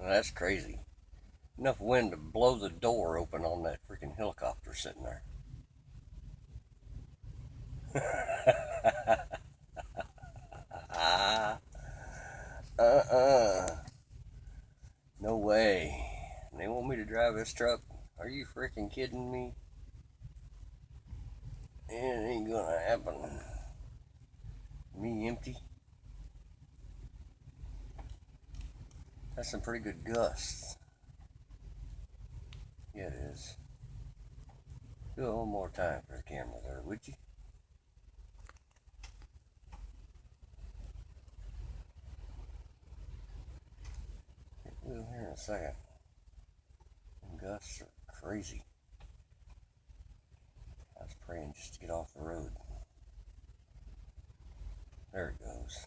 That's crazy. Enough wind to blow the door open on that freaking helicopter sitting there. Ah, uh-uh. No way. They want me to drive this truck? Are you freaking kidding me? It ain't gonna happen. Me empty? That's some pretty good gusts. Yeah, it is. Do it one more time for the camera there, would you? It will here in a second. Them gusts are crazy. I was praying just to get off the road. There it goes.